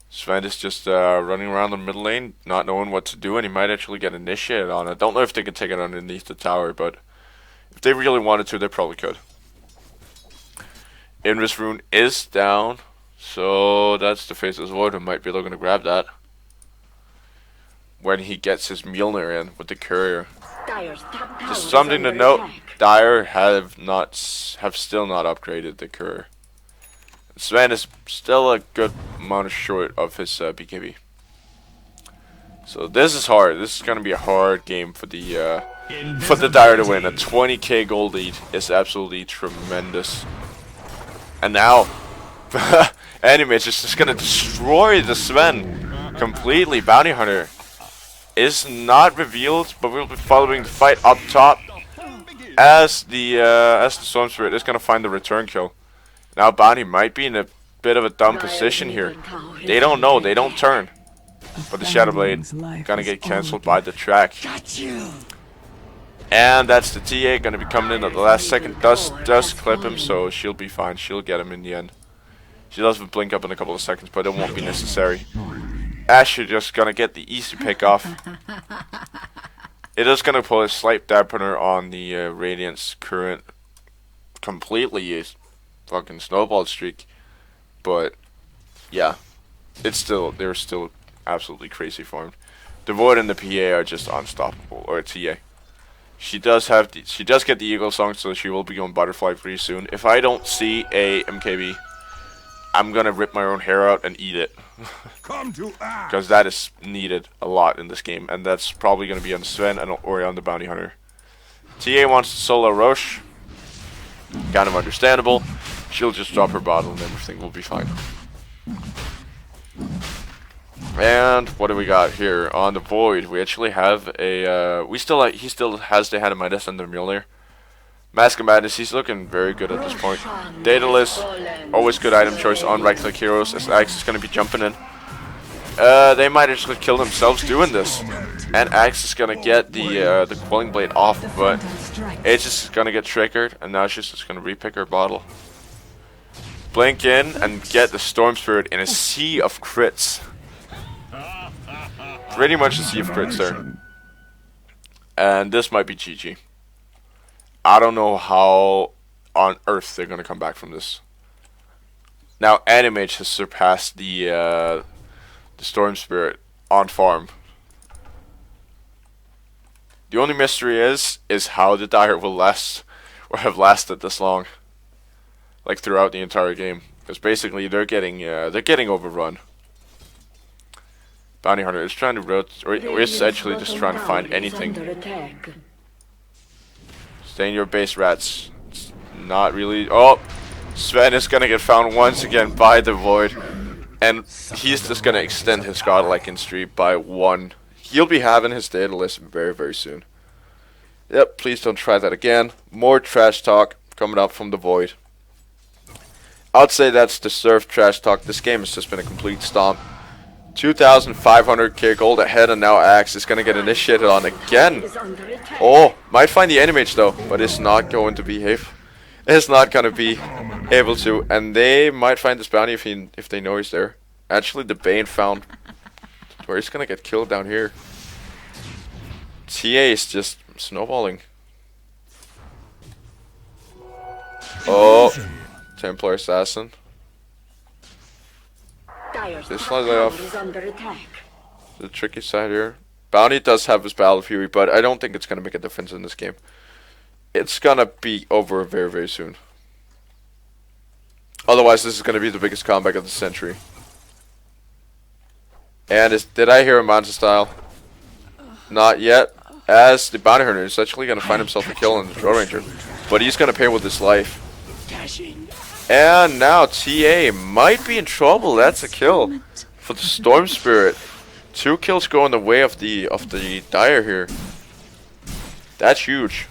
Speaker 1: Sven is just running around the middle lane, not knowing what to do, and he might actually get initiated on it. Don't know if they can take it underneath the tower, but if they really wanted to, they probably could. Invis rune is down, so that's the Faceless Void who might be looking to grab that when he gets his Mjolnir in with the courier. Just something to note: Dire have still not upgraded the courier. Sven is still a good amount short of his BKB. So this is hard. This is gonna be a hard game for the Dire to win. A 20k gold lead is absolutely tremendous. And now, Animage is just gonna destroy the Sven completely. Bounty Hunter is not revealed, but we'll be following the fight up top as the Storm Spirit is gonna find the return kill. Now Bounty might be in a bit of a dumb position here. They don't know, they don't turn. But the Shadow Blade gonna get cancelled by the track. And that's the TA gonna be coming in at the last second. Does clip him, so she'll be fine. She'll get him in the end. She does blink up in a couple of seconds, but it won't be necessary. Asher just gonna get the easy pick off. It is gonna put a slight dampener on the Radiant's current completely fucking snowball streak, but yeah, they're still absolutely crazy formed. The Void and the PA are just unstoppable, or TA. She does get the Eagle Song, so she will be going Butterfly pretty soon. If I don't see a MKB, I'm gonna rip my own hair out and eat it. Because that is needed a lot in this game, and that's probably gonna be on Sven or on the Bounty Hunter. TA wants to solo Roche. Kind of understandable. She'll just drop her bottle and everything will be fine. And what do we got here on the Void? We actually have a he still has the Hanamidas and the Mjolnir. Mask of Madness, he's looking very good at this point. Daedalus, always good item choice on right click heroes, as Axe is gonna be jumping in. They might actually kill themselves doing this. And Axe is gonna get the Quelling Blade off, but it's just gonna get triggered, and now she's just gonna repick her bottle. Blink in and get the Storm Spirit in a sea of crits. Pretty much a sea of crits there. And this might be GG. I don't know how on earth they're gonna come back from this. Now Animage has surpassed the Storm Spirit on farm. The only mystery is how the Dire will last or have lasted this long. Like throughout the entire game, because basically they're getting overrun. Bounty Hunter is trying to rotate, or is actually just trying to find anything. Stay in your base, rats. It's not really. Oh, Sven is gonna get found once again by the Void, and he's just gonna extend his godlike in streak by 1. He'll be having his Daedalus very, very soon. Yep, please don't try that again. More trash talk coming up from the Void. I'd say that's deserved trash talk. This game has just been a complete stomp. 2,500k gold ahead, and now Axe is gonna get initiated on again. Oh, might find the Animage though, but it's not going to behave. It's not gonna be able to, and they might find this bounty if they know he's there. Actually, the Bane found where he's gonna get killed down here. TA is just snowballing. Oh, Templar Assassin.
Speaker 2: Dire's
Speaker 1: This
Speaker 2: top
Speaker 1: line off.
Speaker 2: tower is under attack.
Speaker 1: The tricky side here. Bounty does have his Battle Fury, but I don't think it's going to make a difference in this game. It's going to be over very, very soon. Otherwise, this is going to be the biggest comeback of the century. And did I hear a Monster Style? Not yet. As the Bounty Hunter is actually going to find himself a kill on the Drill Ranger. But he's going to pay with his life. And now TA might be in trouble. That's a kill for the Storm Spirit. 2 kills go in the way of the Dire here. That's huge.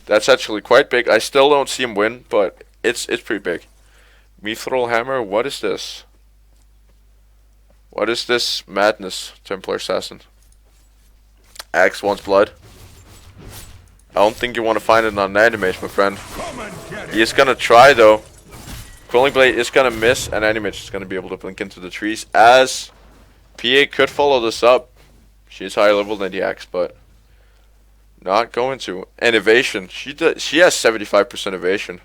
Speaker 1: That's actually quite big. I still don't see him win, but it's pretty big. Mithril Hammer, what is this? What is this madness, Templar Assassin? Axe wants blood. I don't think you want to find it on Animage, my friend. He's gonna try though. Quelling Blade is gonna miss, and Animage is gonna be able to blink into the trees. As PA could follow this up. She's higher level than the Axe, but not going to. And evasion, she has 75% evasion.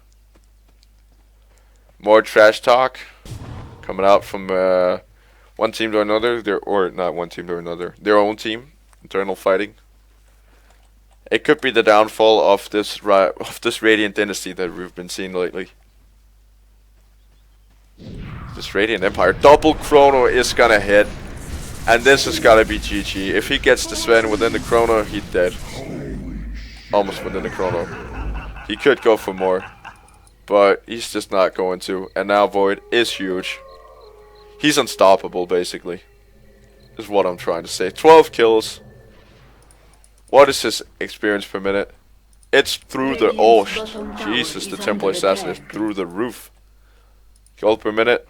Speaker 1: More trash talk coming out from one team to another, or not one team to another, their own team. Internal fighting. It could be the downfall of this Radiant dynasty that we've been seeing lately. This Radiant Empire double chrono is gonna hit, and this is gotta be GG. If he gets the Sven within the chrono, he's dead. Almost within the chrono. He could go for more, but he's just not going to. And now Void is huge. He's unstoppable, basically. Is what I'm trying to say. 12 kills. What is his experience per minute? It's through the... Oh, Jesus, the Templar Assassin is through the roof. Gold per minute.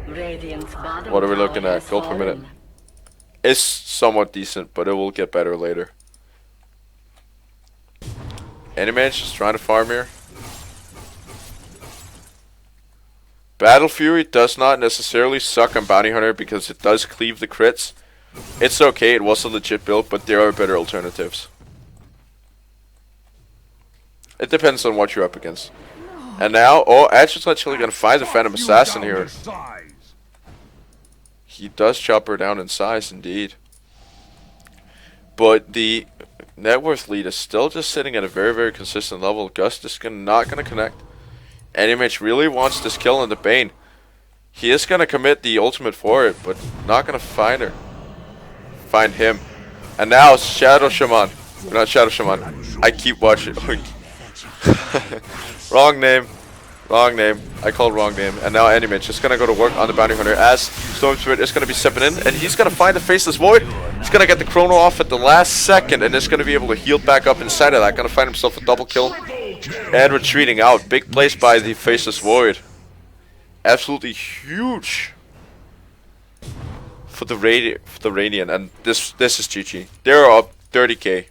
Speaker 1: What are we looking at? Gold per minute. It's somewhat decent, but it will get better later. Animage just trying to farm here. Battle Fury does not necessarily suck on Bounty Hunter because it does cleave the crits. It's okay, it was a legit build, but there are better alternatives. It depends on what you're up against. And now, oh, Ash actually going to find the Phantom Assassin here. He does chop her down in size, indeed. But the net worth lead is still just sitting at a very, very consistent level. Gust is not going to connect. Animage really wants this kill on the Bane. He is going to commit the ultimate for it, but not going to find her. Find him. And now Shadow Shaman. Not Shadow Shaman. I keep watching. Wrong name. Wrong name. I called wrong name. And now Animage is going to go to work on the Bounty Hunter as Storm Spirit is going to be stepping in. And he's going to find the Faceless Void. He's going to get the chrono off at the last second. And is going to be able to heal back up inside of that. Going to find himself a double kill. And retreating out. Big place by the Faceless Void. Absolutely huge. For the Radiant. And this is GG. They're up 30k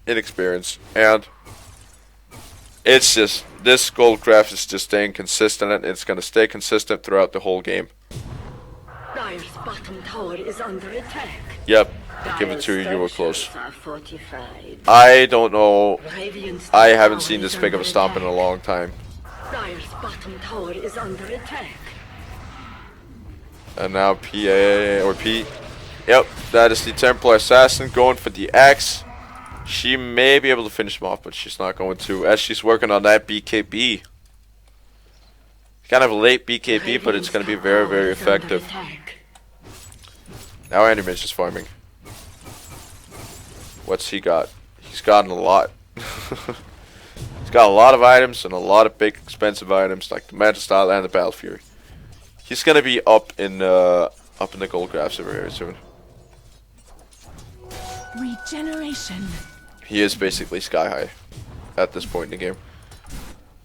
Speaker 1: in experience. And it's just, this gold craft is just staying consistent, and it's going to stay consistent throughout the whole game.
Speaker 2: Dire's bottom tower is under attack.
Speaker 1: Yep, I give it to you, you were close.
Speaker 2: Are fortified.
Speaker 1: I don't know,
Speaker 2: Radiant's
Speaker 1: I haven't
Speaker 2: tower
Speaker 1: seen
Speaker 2: is
Speaker 1: this big of a
Speaker 2: under
Speaker 1: stomp in a
Speaker 2: attack.
Speaker 1: long time.
Speaker 2: Dire's bottom tower is under attack.
Speaker 1: And now PA, or P, yep, that is the Templar Assassin going for the axe. She may be able to finish him off, but she's not going to, as she's working on that BKB. Kind of a late BKB, but it's going to be very, very effective. Now Animage is farming. What's he got? He's gotten a lot. He's got a lot of items and a lot of big expensive items like the Magic Style and the Battle Fury. He's going to be up in the gold graphs very soon.
Speaker 3: Regeneration.
Speaker 1: He is basically sky high at this point in the game.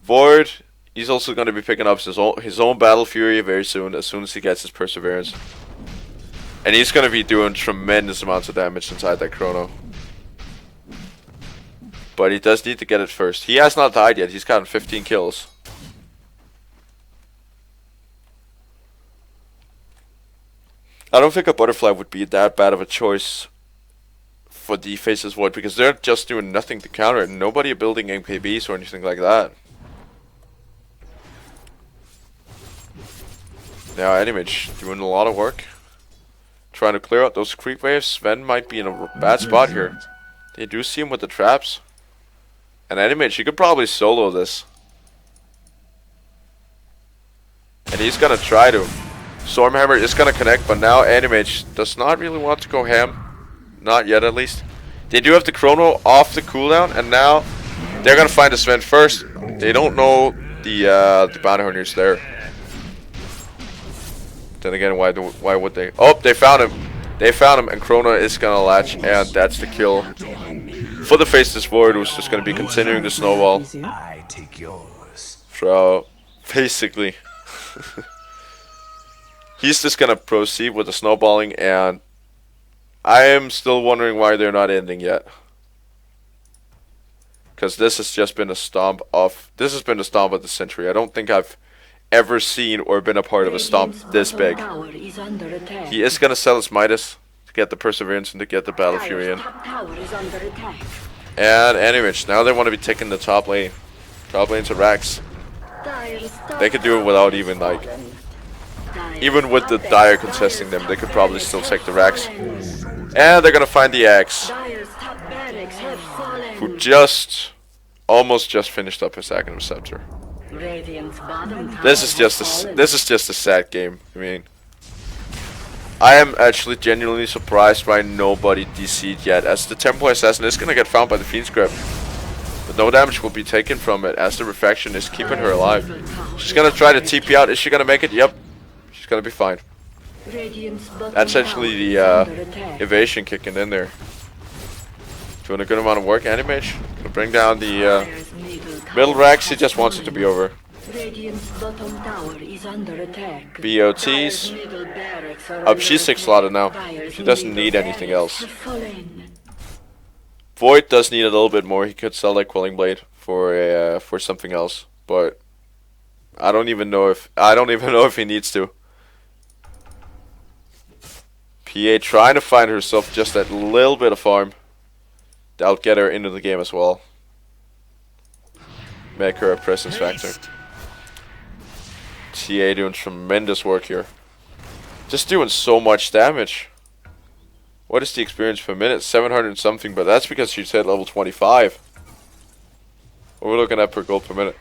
Speaker 1: Void, he's also going to be picking up his own Battle Fury very soon, as he gets his Perseverance. And he's going to be doing tremendous amounts of damage inside that chrono. But he does need to get it first. He has not died yet. He's gotten 15 kills. I don't think a Butterfly would be that bad of a choice for the Faceless Void, because they're just doing nothing to counter it. Nobody building MKBs or anything like that. Now Animage doing a lot of work. Trying to clear out those creep waves. Sven might be in a bad spot here. They do see him with the traps. And Animage, he could probably solo this. And he's gonna try to. Stormhammer is gonna connect, but now Animage does not really want to go ham. Not yet, at least. They do have the chrono off the cooldown, and now they're gonna find the Sven first. They don't know the bounty hunter's there. Then again, why would they? Oh, they found him. They found him, and Chrono is gonna latch, and that's the kill for the Faceless Void, who's just gonna be continuing the snowball.
Speaker 4: I take yours.
Speaker 1: So basically, he's just gonna proceed with the snowballing, and I am still wondering why they're not ending yet. Because this has just been a stomp of. This has been the stomp of the century. I don't think I've ever seen or been a part of a stomp this big. He is gonna sell his Midas to get the Perseverance and to get the Battle Fury in. And Animage, now they want to be taking the top lane. Top lane to Rax. They could do it without even like, even with the Dire contesting them, they could probably still take the Rax. And they're gonna find the Axe, who almost just finished up his Aghanim Scepter. This is just a sad game. I mean, I am actually genuinely surprised why nobody DC'd yet, as the Temple Assassin is gonna get found by the Fiend's Grip, but no damage will be taken from it, as the Refraction is keeping her alive. She's gonna try to TP out. Is she gonna make it? Yep, she's gonna be fine. That's actually the evasion kicking in there. Doing a good amount of work. Animage gonna bring down the middle Rax. He just wants it to be over. BOTs. Up, she's 6 slotted now. She doesn't need anything else. Void does need a little bit more. He could sell that Quelling Blade for something else, but I don't even know if he needs to. PA trying to find herself just that little bit of farm. That'll get her into the game as well. Make her a presence factor. TA doing tremendous work here. Just doing so much damage. What is the experience per minute? 700 something, but that's because she's at level 25. What we're looking at per gold per minute.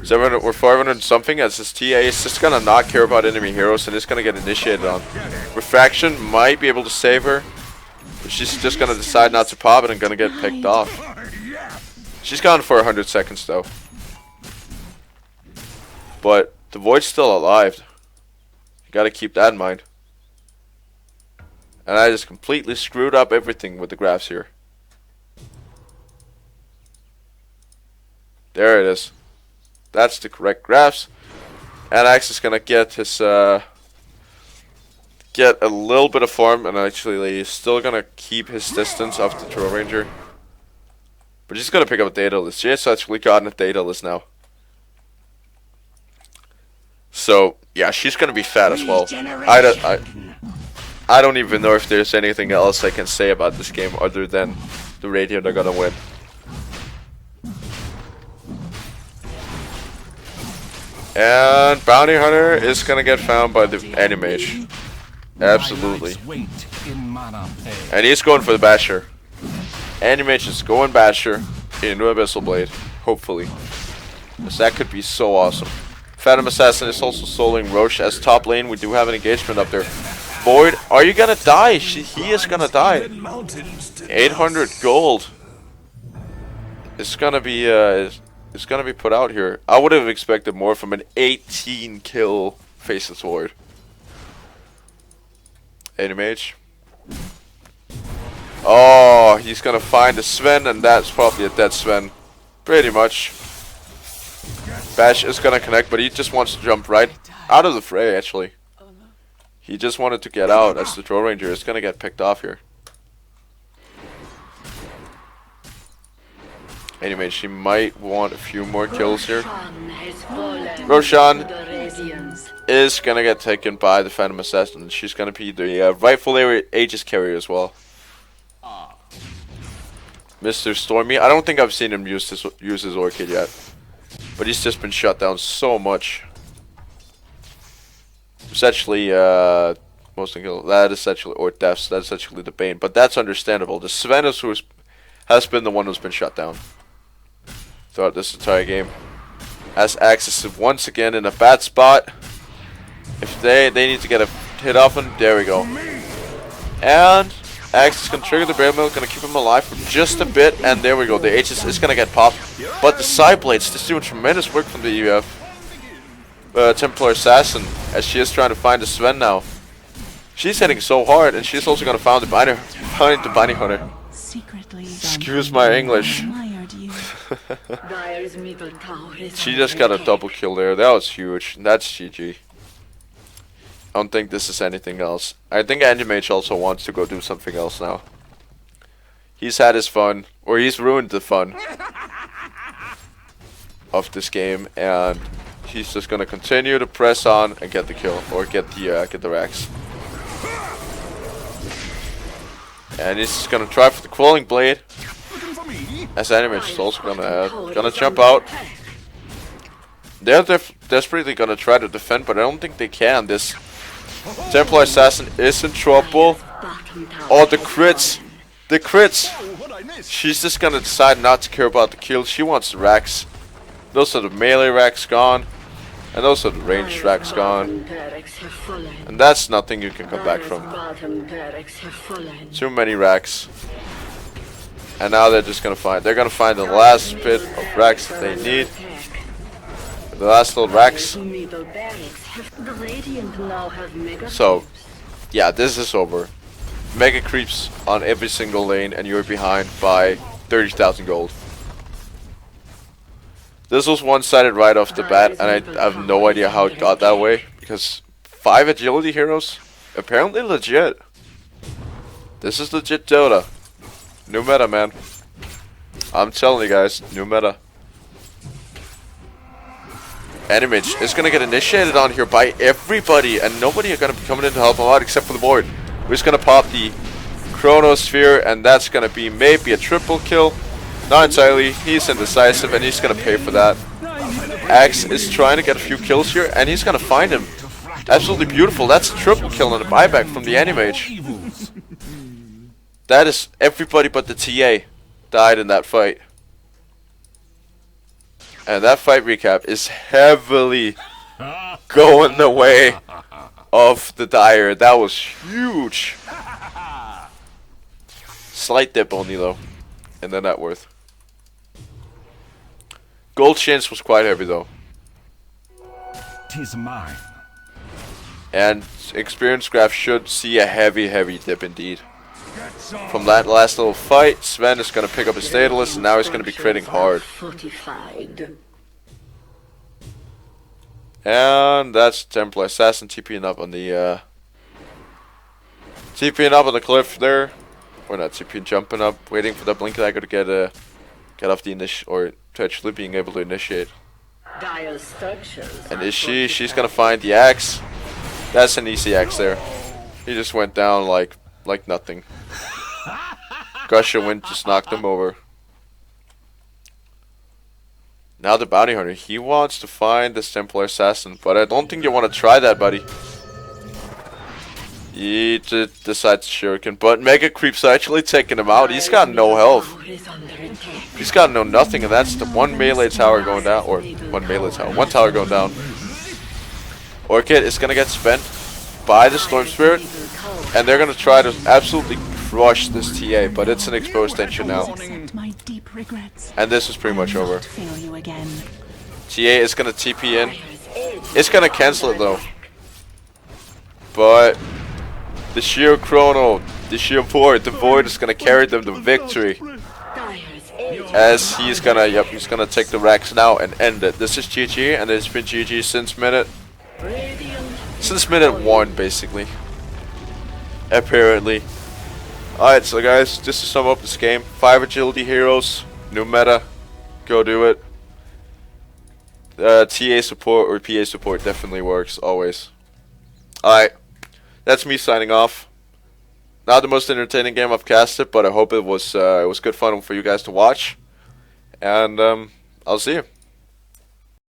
Speaker 1: 700 or 500 something, as this TA is just gonna not care about enemy heroes and is gonna get initiated on. Refraction might be able to save her, but she's just gonna decide not to pop it and gonna get picked off. She's gone for 100 seconds though. But the Void's still alive. You gotta keep that in mind. And I just completely screwed up everything with the graphs here. There it is. That's the correct graphs. And Axe is gonna get his get a little bit of farm, and actually he's still gonna keep his distance off the Troll Ranger. But she's gonna pick up a Daedalus. She has actually gotten a Daedalus now. So yeah, she's gonna be fat as well. I don't even know if there's anything else I can say about this game other than the Radiant are gonna win. And Bounty Hunter is gonna get found by the Animage. Absolutely. And he's going for the Basher. Animage is going Basher into Abyssal Blade. Hopefully. Because that could be so awesome. Phantom Assassin is also soloing Roche as top lane. We do have an engagement up there. Void, are you gonna die? He is gonna die. 800 gold. It's gonna be put out here. I would have expected more from an 18 kill Faceless Void. Animage. Oh, he's gonna find a Sven, and that's probably a dead Sven. Pretty much. Bash is gonna connect, but he just wants to jump right out of the fray, actually. He just wanted to get out, as the Troll Ranger is gonna get picked off here. Anyway, she might want a few more kills here. Roshan is gonna get taken by the Phantom Assassin. She's gonna be the rightful Aegis carrier as well. Mr. Stormy, I don't think I've seen him use his Orchid yet, but he's just been shut down so much. Essentially, most kill. That is essentially, or deaths. That's essentially the Bane, but that's understandable. The Sven is who has been the one who's been shut down throughout this entire game. As Axis is once again in a bad spot. If they need to get a hit off him, there we go. And Axis can trigger the Bear Mill, gonna keep him alive for just a bit, and there we go. The H is gonna get popped, but the side blades just doing tremendous work from the Templar Assassin, as she is trying to find the Sven now. She's hitting so hard, and she's also gonna find the Bounty Hunter.
Speaker 3: Secretly,
Speaker 1: Excuse my English.
Speaker 3: admired you.
Speaker 2: Dyer's middle tower is
Speaker 1: She
Speaker 2: under
Speaker 1: just got a
Speaker 2: attack.
Speaker 1: double kill there. That was huge. That's GG. I don't think this is anything else. I think Anti-Mage also wants to go do something else now. He's had his fun, or he's ruined the fun of this game, and he's just gonna continue to press on and get the kill, or get the racks. And he's just gonna try for the Quelling Blade, as Anti-Mage is also gonna jump out. They're desperately gonna try to defend, but I don't think they can. This Templar Assassin is in trouble.
Speaker 2: Bottom tower
Speaker 1: Oh, the
Speaker 2: has
Speaker 1: crits!
Speaker 2: fallen.
Speaker 1: The crits! She's just gonna decide not to care about the kills. She wants the racks. Those are the melee racks gone. And those are the ranged racks gone.
Speaker 2: Bottom barracks have fallen.
Speaker 1: And that's nothing you can come back
Speaker 2: Dyer's
Speaker 1: from.
Speaker 2: bottom barracks have fallen.
Speaker 1: Too many racks. And now they're just gonna find the last bit of racks that they need. The last little racks.
Speaker 2: Middle barracks have the Radiant now have mega
Speaker 1: So, yeah, this is over. Mega creeps on every single lane, and you're behind by 30,000 gold. This was one-sided right off the bat, and I have no idea how it got that way, because 5 agility heroes? Apparently legit. This is legit Dota. New meta, man. I'm telling you guys, new meta. Anti-Mage is gonna get initiated on here by everybody, and nobody are gonna be coming in to help him out except for the Void. We're just gonna pop the Chronosphere, and that's gonna be maybe a triple kill. Not entirely. He's indecisive, and he's gonna pay for that. Axe is trying to get a few kills here, and he's gonna find him. Absolutely beautiful. That's a triple kill and a buyback from the Anti-Mage. That is everybody but the TA died in that fight. And that fight recap is heavily going the way of the Dyer. That was huge. Slight dip only though in the net worth. Gold chains was quite heavy though.
Speaker 4: 'Tis mine.
Speaker 1: And experience graph should see a heavy dip indeed. From that last little fight, Sven is going to pick up his Daedalus, and now he's going to be critting hard.
Speaker 2: Fortified.
Speaker 1: And that's Templar Assassin TPing up on the cliff there. Or not TPing, jumping up, waiting for the blink dagger to get off the or to actually being able to initiate.
Speaker 2: Dyer's structures
Speaker 1: And
Speaker 2: are
Speaker 1: is she's
Speaker 2: fortified.
Speaker 1: gonna find the axe. That's an easy axe there. He just went down like nothing. Gusher Wind just knocked him over. Now the Bounty Hunter, he wants to find this Templar Assassin, but I don't think you want to try that, buddy. He decides Shuriken, but Mega Creep's actually taking him out. He's got no health.
Speaker 2: Tower is under attack.
Speaker 1: He's got no nothing, and that's the one melee tower going down, or one tower going down. Orchid is gonna get spent by the Storm Spirit, and they're gonna try to absolutely crush this TA, but it's an exposed engine now.
Speaker 3: Accept my deep regrets.
Speaker 1: And this is pretty much
Speaker 3: I'll
Speaker 1: over.
Speaker 3: not fail you again.
Speaker 1: TA is gonna TP in. It's gonna cancel it though. But the sheer Chrono, the sheer Void, the Void is gonna carry them to victory.
Speaker 2: Dyer's age
Speaker 1: As he's gonna take the racks now and end it. This is GG, and it's been GG since minute
Speaker 2: Radiant
Speaker 1: 1 basically. Apparently. Alright, so guys, just to sum up this game, 5 agility heroes, new meta, go do it. TA support or PA support definitely works, always. Alright, that's me signing off. Not the most entertaining game I've casted, but I hope it was good fun for you guys to watch. And I'll see you.